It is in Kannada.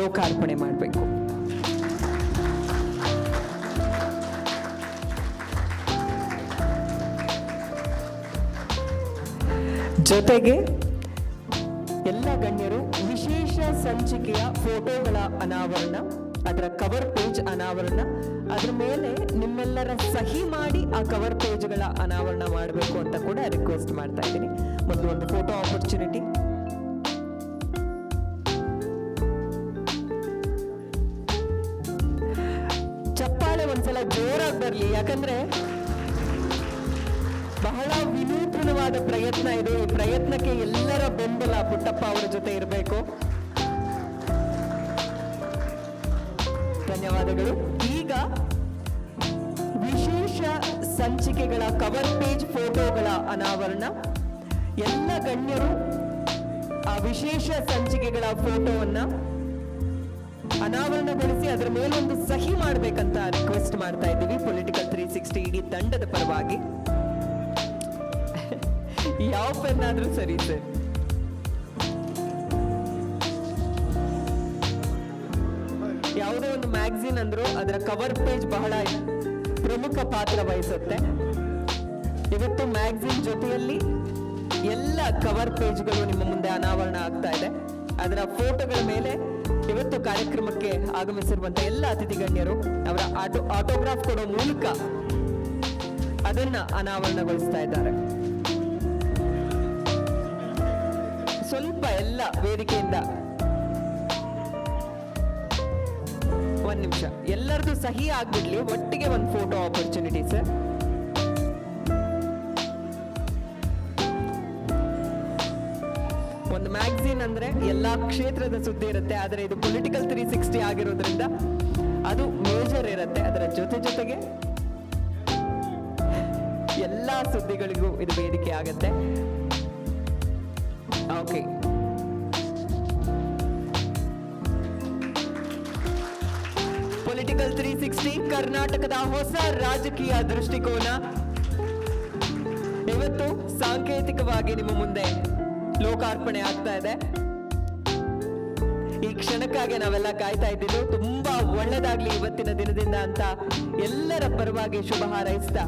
ಲೋಕಾರ್ಪಣೆ ಮಾಡಬೇಕು. ಜೊತೆಗೆ ಎಲ್ಲ ಗಣ್ಯರು ವಿಶೇಷ ಸಂಚಿಕೆಯ ಫೋಟೋಗಳ ಅನಾವರಣ, ಅದರ ಕವರ್ ಪೇಜ್ ಅನಾವರಣ, ಅದರ ಮೇಲೆ ನಿಮ್ಮೆಲ್ಲರ ಸಹಿ ಮಾಡಿ ಆ ಕವರ್ ಪೇಜ್ಗಳ ಅನಾವರಣ ಮಾಡಬೇಕು ಅಂತ ಕೂಡ ರಿಕ್ವೆಸ್ಟ್ ಮಾಡ್ತಾ ಇದ್ದೀನಿ. ಮೊದಲು ಒಂದು ಫೋಟೋ ಆಪರ್ಚುನಿಟಿ. ಚಪ್ಪಾಳೆ ಒಂದ್ಸಲ ಜೋರಾಗಿ ಬರಲಿ, ಯಾಕಂದ್ರೆ ಬಹಳ ವಿನೂತನವಾದ ಪ್ರಯತ್ನ ಇದು. ಈ ಪ್ರಯತ್ನಕ್ಕೆ ಎಲ್ಲರ ಬೆಂಬಲ ಪುಟ್ಟಪ್ಪ ಅವರ ಜೊತೆ ಇರಬೇಕು. ಧನ್ಯವಾದಗಳು. ಈಗ ವಿಶೇಷ ಸಂಚಿಕೆಗಳ ಕವರ್ ಪೇಜ್ ಫೋಟೋಗಳ ಅನಾವರಣ. ಎಲ್ಲ ಗಣ್ಯರು ಆ ವಿಶೇಷ ಸಂಚಿಕೆಗಳ ಫೋಟೋವನ್ನ ಅನಾವರಣಗೊಳಿಸಿ ಅದರ ಮೇಲೊಂದು ಸಹಿ ಮಾಡಬೇಕಂತ ರಿಕ್ವೆಸ್ಟ್ ಮಾಡ್ತಾ ಇದ್ದೀವಿ ಪೊಲಿಟಿಕಲ್ 360 ಇಡೀ ತಂಡದ ಪರವಾಗಿ. ಯಾವ ಪೆನ್ ಆದ್ರೂ ಸರಿ ಸರ್. ಯಾವುದೇ ಒಂದು ಮ್ಯಾಗಝಿನ್ ಅಂದ್ರೂ ಅದರ ಕವರ್ ಪೇಜ್ ಬಹಳ ಪ್ರಮುಖ ಪಾತ್ರ ವಹಿಸುತ್ತೆ. ಇವತ್ತು ಮ್ಯಾಗಝಿನ್ ಜೊತೆಯಲ್ಲಿ ಎಲ್ಲ ಕವರ್ ಪೇಜ್ಗಳು ನಿಮ್ಮ ಮುಂದೆ ಅನಾವರಣ ಆಗ್ತಾ ಇದೆ. ಅದರ ಫೋಟೋಗಳ ಮೇಲೆ ಇವತ್ತು ಕಾರ್ಯಕ್ರಮಕ್ಕೆ ಆಗಮಿಸಿರುವಂತಹ ಎಲ್ಲ ಅತಿಥಿ ಗಣ್ಯರು ಅವರ ಆಟೋಗ್ರಾಫ್ ಕೊಡೋ ಮೂಲಕ ಅದನ್ನ ಅನಾವರಣಗೊಳಿಸ್ತಾ ಇದ್ದಾರೆ. ಸ್ವಲ್ಪ ಎಲ್ಲ ವೇದಿಕೆಯಿಂದ ಒಂದ್ ನಿಮಿಷ ಎಲ್ಲರದು ಸಹಿ ಆಗ್ಬಿಡ್ಲಿ, ಒಟ್ಟಿಗೆ ಒಂದು ಫೋಟೋ ಆಪರ್ಚುನಿಟಿ ಸರ್. ಒಂದು ಮ್ಯಾಗಝಿನ್ ಅಂದ್ರೆ ಎಲ್ಲಾ ಕ್ಷೇತ್ರದ ಸುದ್ದಿ ಇರುತ್ತೆ, ಆದ್ರೆ ಇದು ಪೊಲಿಟಿಕಲ್ 360 ಆಗಿರೋದ್ರಿಂದ ಅದು ಮೇಜರ್ ಇರುತ್ತೆ. ಅದರ ಜೊತೆಗೆ ಎಲ್ಲಾ ಸುದ್ದಿಗಳಿಗೂ ಇದು ವೇದಿಕೆ ಆಗತ್ತೆ. ಓಕೆ, ಪೊಲಿಟಿಕಲ್ 360 ಕರ್ನಾಟಕದ ಹೊಸ ರಾಜಕೀಯ ದೃಷ್ಟಿಕೋನ ಇವತ್ತು ಸಾಂಕೇತಿಕವಾಗಿ ನಿಮ್ಮ ಮುಂದೆ ಲೋಕಾರ್ಪಣೆ ಆಗ್ತಾ ಇದೆ. ಈ ಕ್ಷಣಕ್ಕಾಗಿ ನಾವೆಲ್ಲ ಕಾಯ್ತಾ ಇದ್ದಿದ್ದು. ತುಂಬಾ ಒಳ್ಳೆದಾಗ್ಲಿ ಇವತ್ತಿನ ದಿನದಿಂದ ಅಂತ ಎಲ್ಲರ ಪರವಾಗಿ ಶುಭ ಹಾರೈಸ್ತಾ